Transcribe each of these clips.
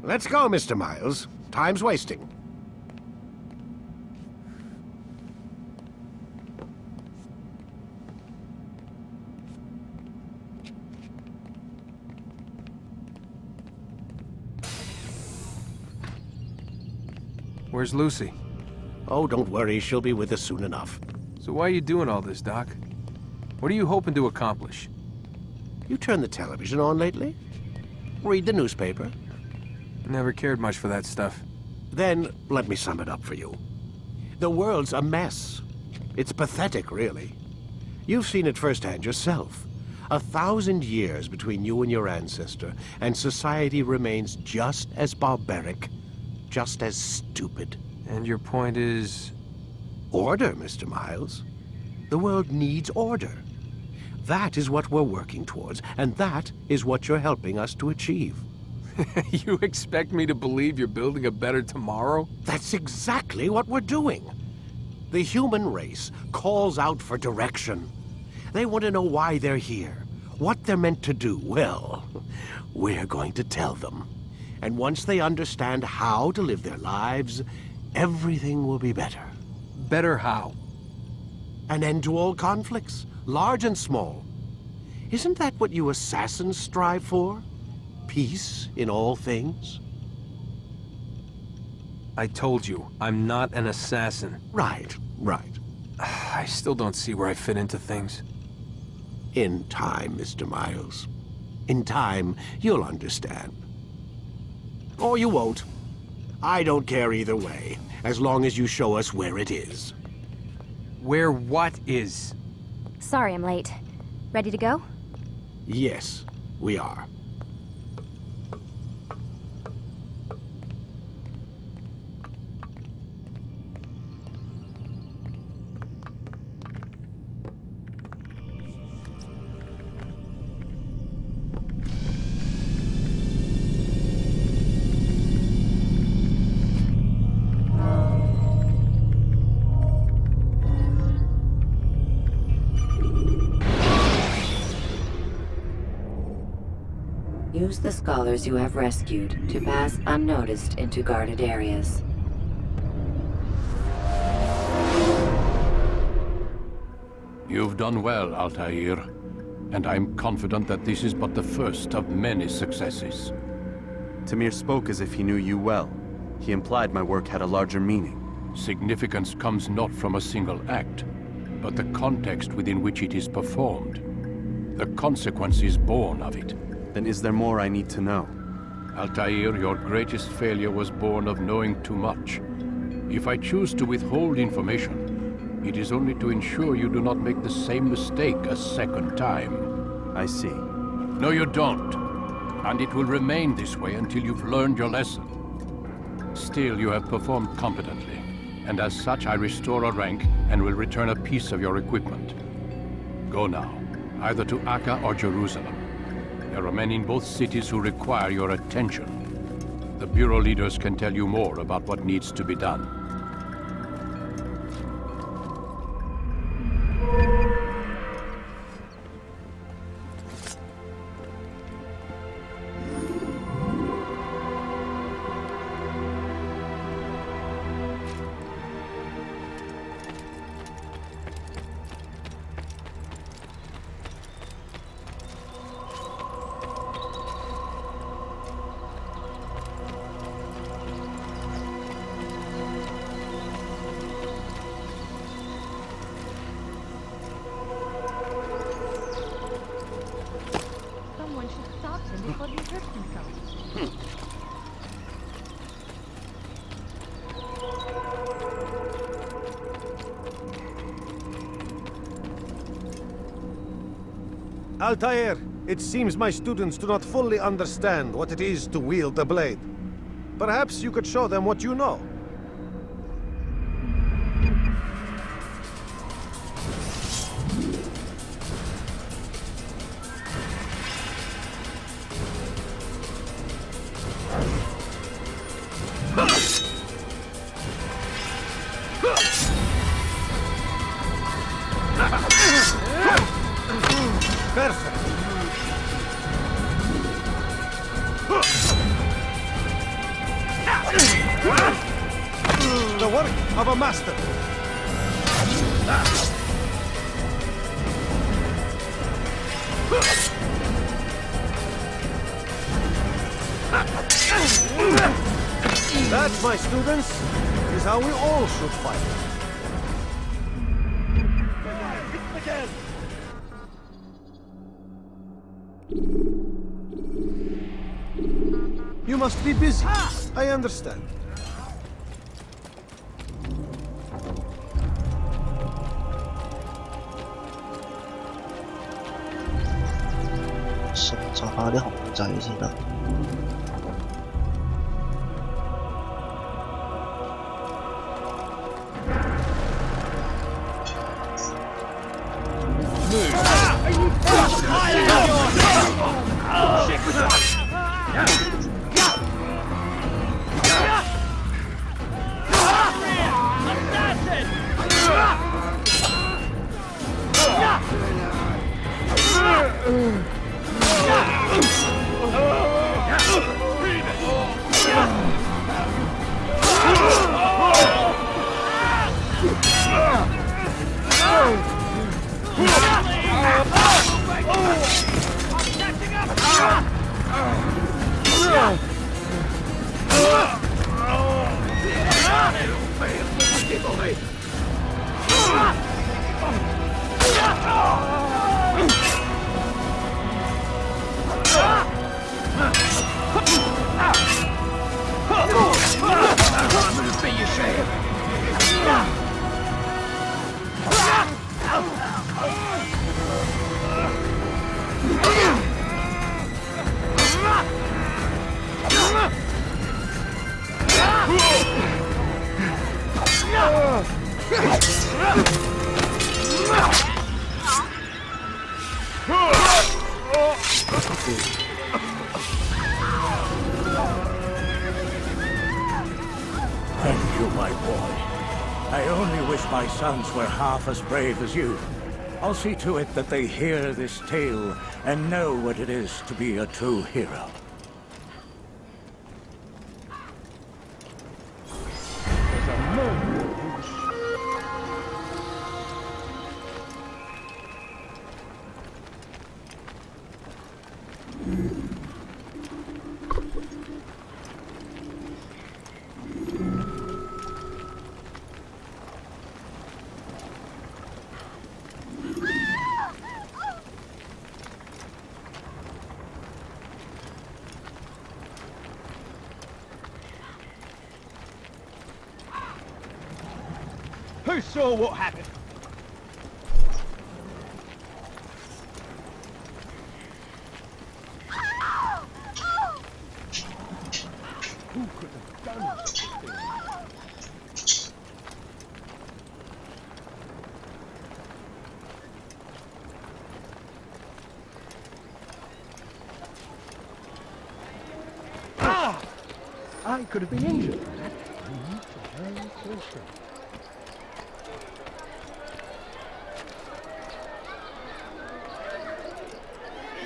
Let's go, Mr. Miles. Time's wasting. Where's Lucy? Oh, don't worry. She'll be with us soon enough. So why are you doing all this, Doc? What are you hoping to accomplish? You turned the television on lately? Read the newspaper? Never cared much for that stuff. Then, let me sum it up for you. The world's a mess. It's pathetic, really. You've seen it firsthand yourself. 1,000 years between you and your ancestor, and society remains just as barbaric, just as stupid. And your point is? Order, Mr. Miles. The world needs order. That is what we're working towards, and that is what you're helping us to achieve. You expect me to believe you're building a better tomorrow? That's exactly what we're doing. The human race calls out for direction. They want to know why they're here, what they're meant to do. Well, we're going to tell them. And once they understand how to live their lives, everything will be better. Better how? An end to all conflicts, large and small. Isn't that what you assassins strive for? Peace in all things? I told you, I'm not an assassin. Right, right. I still don't see where I fit into things. In time, Mr. Miles. In time, you'll understand. Or you won't. I don't care either way, as long as you show us where it is. Where what is? Sorry I'm late. Ready to go? Yes, we are. Use the scholars you have rescued to pass unnoticed into guarded areas. You've done well, Altair, and I'm confident that this is but the first of many successes. Tamir spoke as if he knew you well. He implied my work had a larger meaning. Significance comes not from a single act, but the context within which it is performed. The consequences born of it. Then is there more I need to know? Altair, your greatest failure was born of knowing too much. If I choose to withhold information, it is only to ensure you do not make the same mistake a second time. I see. No, you don't. And it will remain this way until you've learned your lesson. Still, you have performed competently, and as such I restore a rank and will return a piece of your equipment. Go now, either to Akka or Jerusalem. There are men in both cities who require your attention. The Bureau leaders can tell you more about what needs to be done. before he hurt himself. Altair, it seems my students do not fully understand what it is to wield the blade. Perhaps you could show them what you know. Perfect. work of a master. That, my students, is how we all should fight. You must be busy. I understand. Thank you, my boy. I only wish my sons were half as brave as you. I'll see to it that they hear this tale and know what it is to be a true hero. Who saw what happened? Who could have done such a thing? I could have been injured. I need to very closely.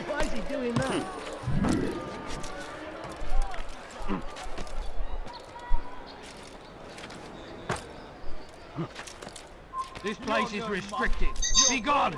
Why is he doing that? This place is restricted. Be gone!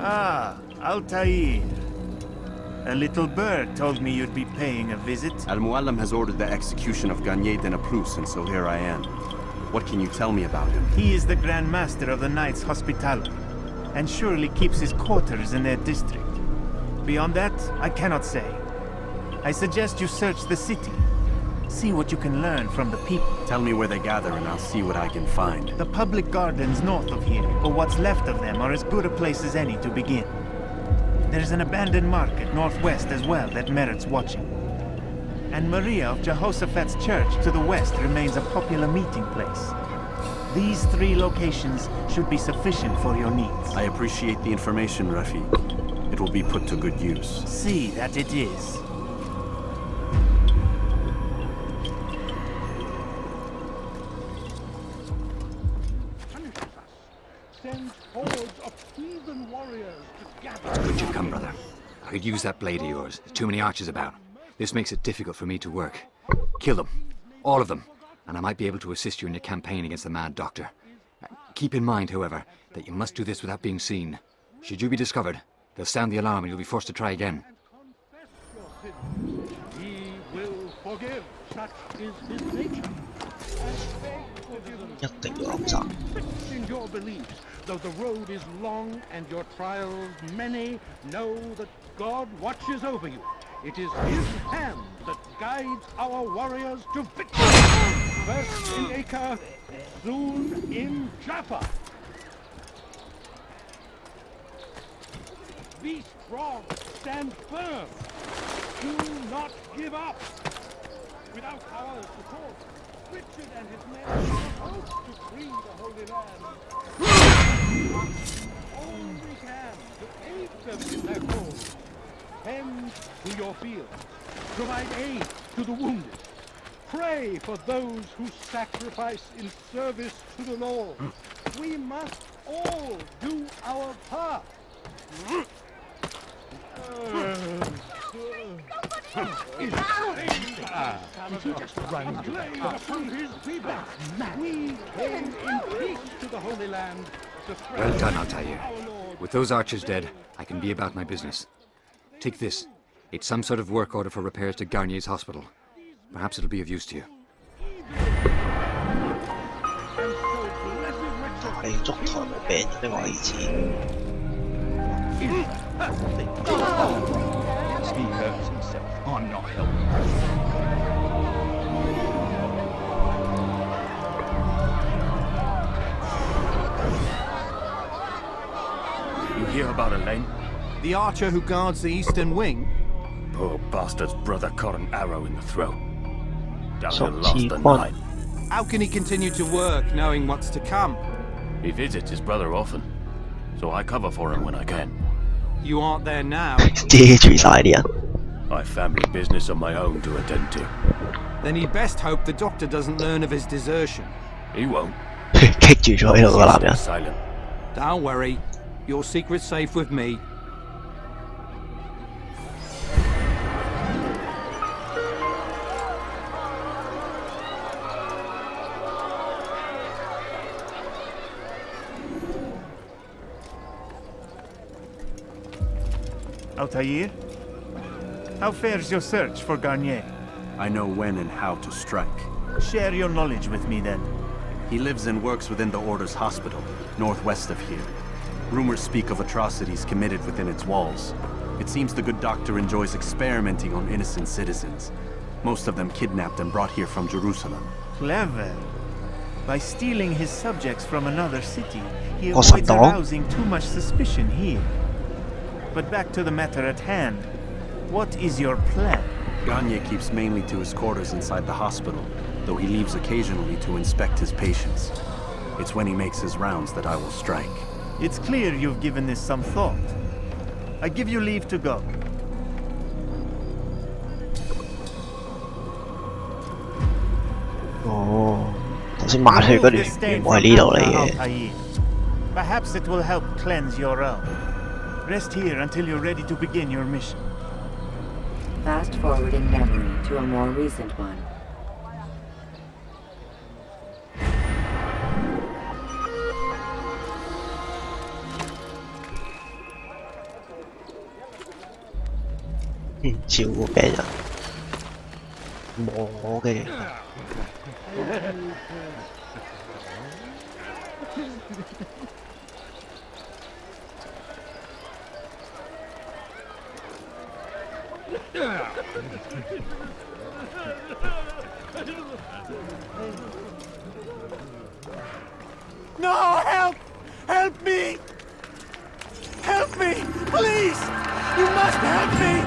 Ah, Altair. A little bird told me you'd be paying a visit. Al-Muallim has ordered the execution of Garnier de Naplouse, and so here I am. What can you tell me about him? He is the Grand Master of the Knights Hospitaller, and surely keeps his quarters in their district. Beyond that, I cannot say. I suggest you search the city. See what you can learn from the people. Tell me where they gather and I'll see what I can find. The public gardens north of here, or what's left of them, are as good a place as any to begin. There's an abandoned market northwest as well that merits watching. And Maria of Jehoshaphat's church to the west remains a popular meeting place. These 3 locations should be sufficient for your needs. I appreciate the information, Rafiq. It will be put to good use. See that it is. Sends hordes of heathen warriors to gather. Good you've come, brother. I could use that blade of yours. There's too many archers about. This makes it difficult for me to work. Kill them. All of them. And I might be able to assist you in your campaign against the Mad Doctor. Keep in mind, however, that you must do this without being seen. Should you be discovered, they'll sound the alarm and you'll be forced to try again. He will forgive. Such is his nature. Fixed in your beliefs, though the road is long and your trials many, know that God watches over you. It is his hand that guides our warriors to victory. First in Acre, soon in Jaffa. Be strong, stand firm. Do not give up. Without our support, Richard and his men hope to free the Holy Land. All we can to aid them in their cause. Tend to your fields. Provide aid to the wounded. Pray for those who sacrifice in service to the Lord. We must all do our part. Well done, Altair. With those archers dead, I can be about my business. Take this. It's some sort of work order for repairs to Garnier's hospital. Perhaps it'll be of use to you. 你築台冇病嘅呢個位置。He hurts himself. I'm not helping. You hear about Elaine? The archer who guards the eastern wing? Poor bastard's brother caught an arrow in the throat. Down So here last he the won. night. How can he continue to work knowing what's to come? He visits his brother often, so I cover for him when I can. You aren't there now. 遮住晒啲人。 I have family business of my own to attend to. Then he'd best hope the doctor doesn't learn of his desertion. He won't. 棘住咗喺度個男人。 Silent. Don't worry. Your secret's safe with me. Altair? How fares your search for Garnier? I know when and how to strike. Share your knowledge with me then. He lives and works within the Order's hospital, northwest of here. Rumors speak of atrocities committed within its walls. It seems the good doctor enjoys experimenting on innocent citizens. Most of them kidnapped and brought here from Jerusalem. Clever. By stealing his subjects from another city, he avoids arousing too much suspicion here. But back to the matter at hand. What is your plan? Garnier keeps mainly to his quarters inside the hospital, though he leaves occasionally to inspect his patients. It's when he makes his rounds that I will strike. It's clear you've given this some thought. I give you leave to go. Oh, 頭先抹去嗰段原本係呢度嚟嘅。 Perhaps it will help cleanse your own. Rest here until you're ready to begin your mission. Fast forwarding memory to a more recent one. Ừ, 照顧病人，摸嘅。No, help! Help me! Help me! Please! You must help me!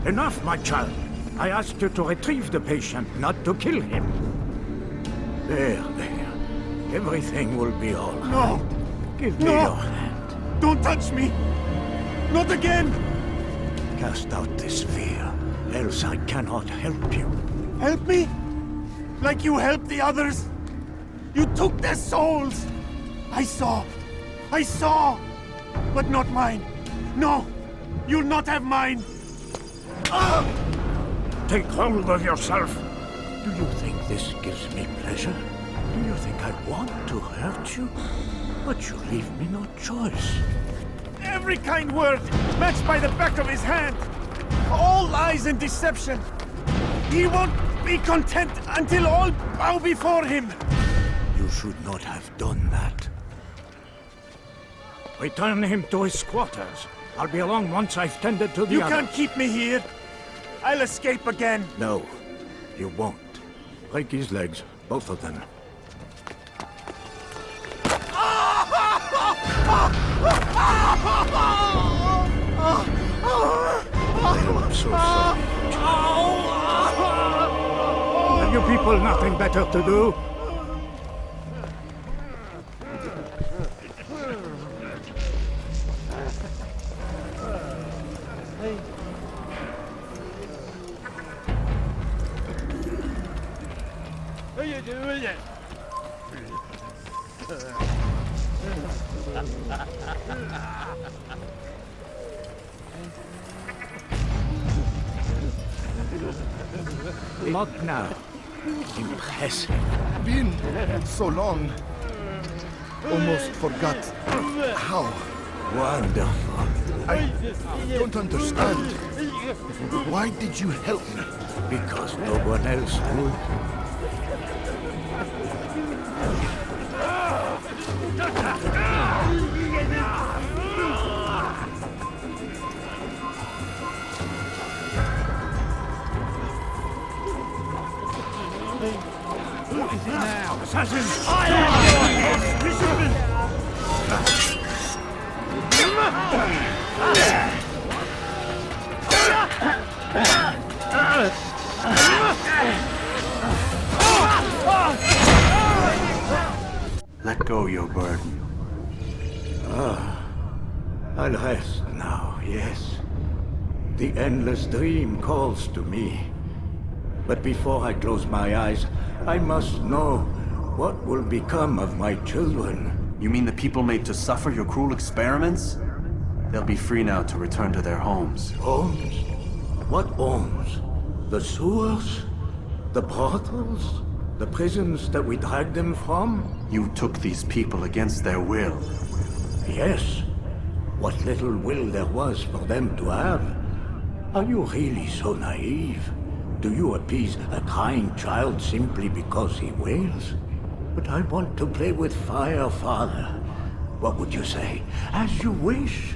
Enough, my child. I asked you to retrieve the patient, not to kill him. There. Everything will be all right. No! Give me your hand. Don't touch me! Not again! Cast out this fear, else I cannot help you. Help me? Like you helped the others? You took their souls! I saw! But not mine! No! You'll not have mine! Take hold of yourself. Do you think this gives me pleasure? Do you think I want to hurt you? But you leave me no choice. Every kind word matched by the back of his hand! All lies and deception! He won't be content until all bow before him! You should not have done that. Return him to his quarters. I'll be along once I've tended to the others. You can't keep me here! I'll escape again! No, you won't. Break his legs, both of them. I'm so sorry. Have you people nothing better to do? Look now. Impressive. Been so long. Almost forgot how. Wonderful. I don't understand. Why did you help me? Because no one else would. What is it now? Assassins! Let go your burden. I'll rest now, yes. The endless dream calls to me. But before I close my eyes, I must know what will become of my children. You mean the people made to suffer your cruel experiments? They'll be free now to return to their homes. Homes? What homes? The sewers? The brothels? The prisons that we dragged them from? You took these people against their will. Yes. What little will there was for them to have. Are you really so naive? Do you appease a crying child simply because he wails? But I want to play with fire, Father. What would you say? As you wish.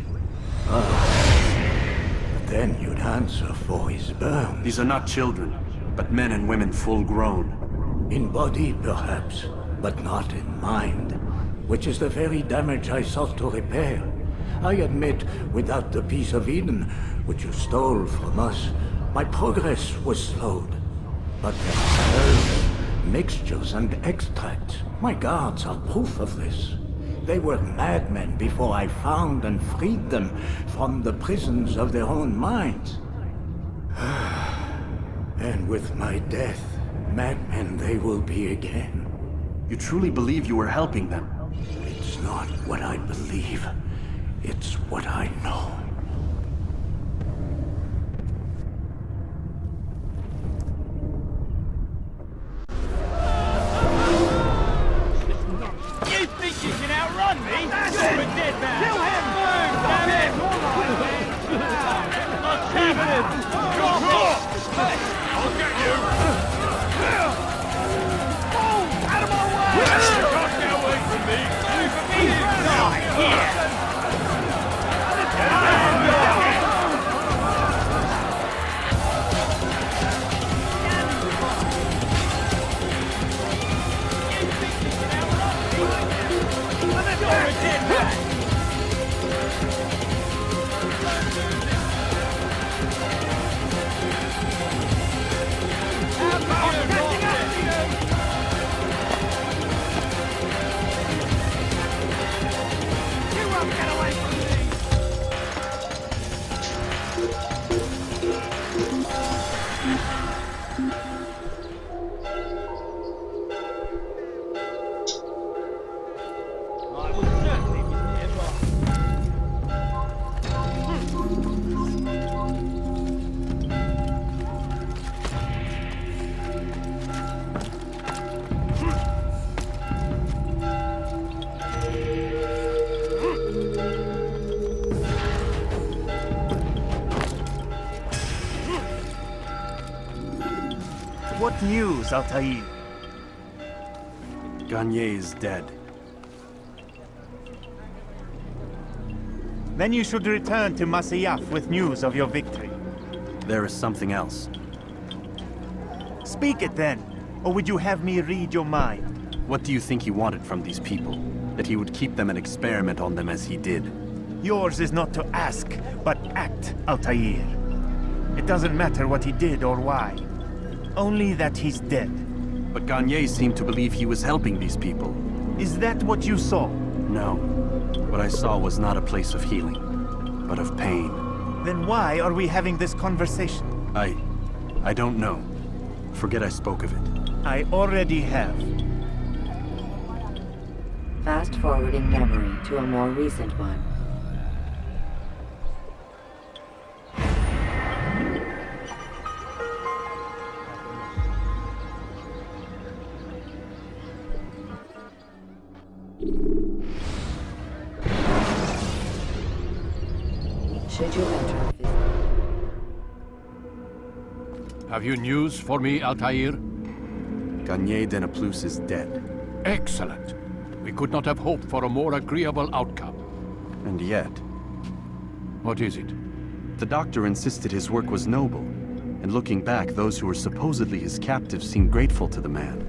Then you'd answer for his burn. These are not children, but men and women full grown. In body, perhaps, but not in mind. Which is the very damage I sought to repair. I admit, without the piece of Eden, which you stole from us, my progress was slowed. But their herbs, mixtures, and extracts, my guards are proof of this. They were madmen before I found and freed them from the prisons of their own minds. And with my death, madmen they will be again. You truly believe you were helping them? It's not what I believe. It's what I know. You think you can outrun me? You're a dead man! Kill him! Damn it! Let's have him! Drop off! I'll get What news, Altair? Garnier is dead. Then you should return to Masyaf with news of your victory. There is something else. Speak it then, or would you have me read your mind? What do you think he wanted from these people? That he would keep them and experiment on them as he did? Yours is not to ask, but act, Altair. It doesn't matter what he did or why. Only that he's dead. But Garnier seemed to believe he was helping these people. Is that what you saw? No. What I saw was not a place of healing, but of pain. Then why are we having this conversation? I don't know. Forget I spoke of it. I already have. Fast-forwarding memory to a more recent one. Should you enter this? Have you news for me, Altair? Garnier de Naplouse is dead. Excellent. We could not have hoped for a more agreeable outcome. And yet... What is it? The doctor insisted his work was noble, and looking back, those who were supposedly his captives seemed grateful to the man.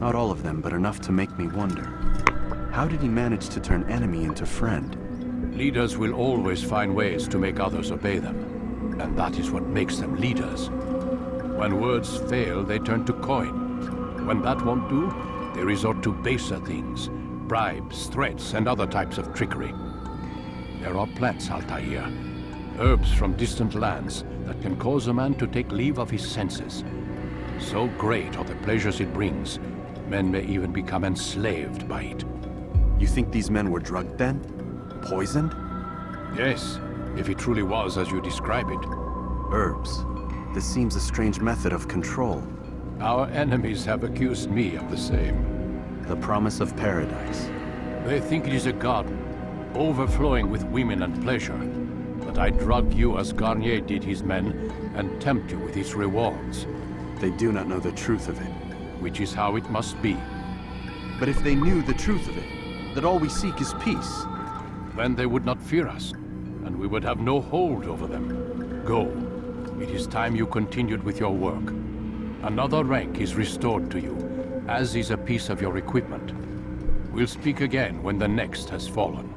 Not all of them, but enough to make me wonder. How did he manage to turn enemy into friend? Leaders will always find ways to make others obey them, and that is what makes them leaders. When words fail, they turn to coin. When that won't do, they resort to baser things, bribes, threats, and other types of trickery. There are plants, Altair, herbs from distant lands that can cause a man to take leave of his senses. So great are the pleasures it brings, men may even become enslaved by it. You think these men were drugged then? Poisoned? Yes, if it truly was as you describe it. Herbs. This seems a strange method of control. Our enemies have accused me of the same. The promise of paradise. They think it is a garden, overflowing with women and pleasure. That I drug you as Garnier did his men, and tempt you with its rewards. They do not know the truth of it. Which is how it must be. But if they knew the truth of it, that all we seek is peace, then they would not fear us, and we would have no hold over them. Go. It is time you continued with your work. Another rank is restored to you, as is a piece of your equipment. We'll speak again when the next has fallen.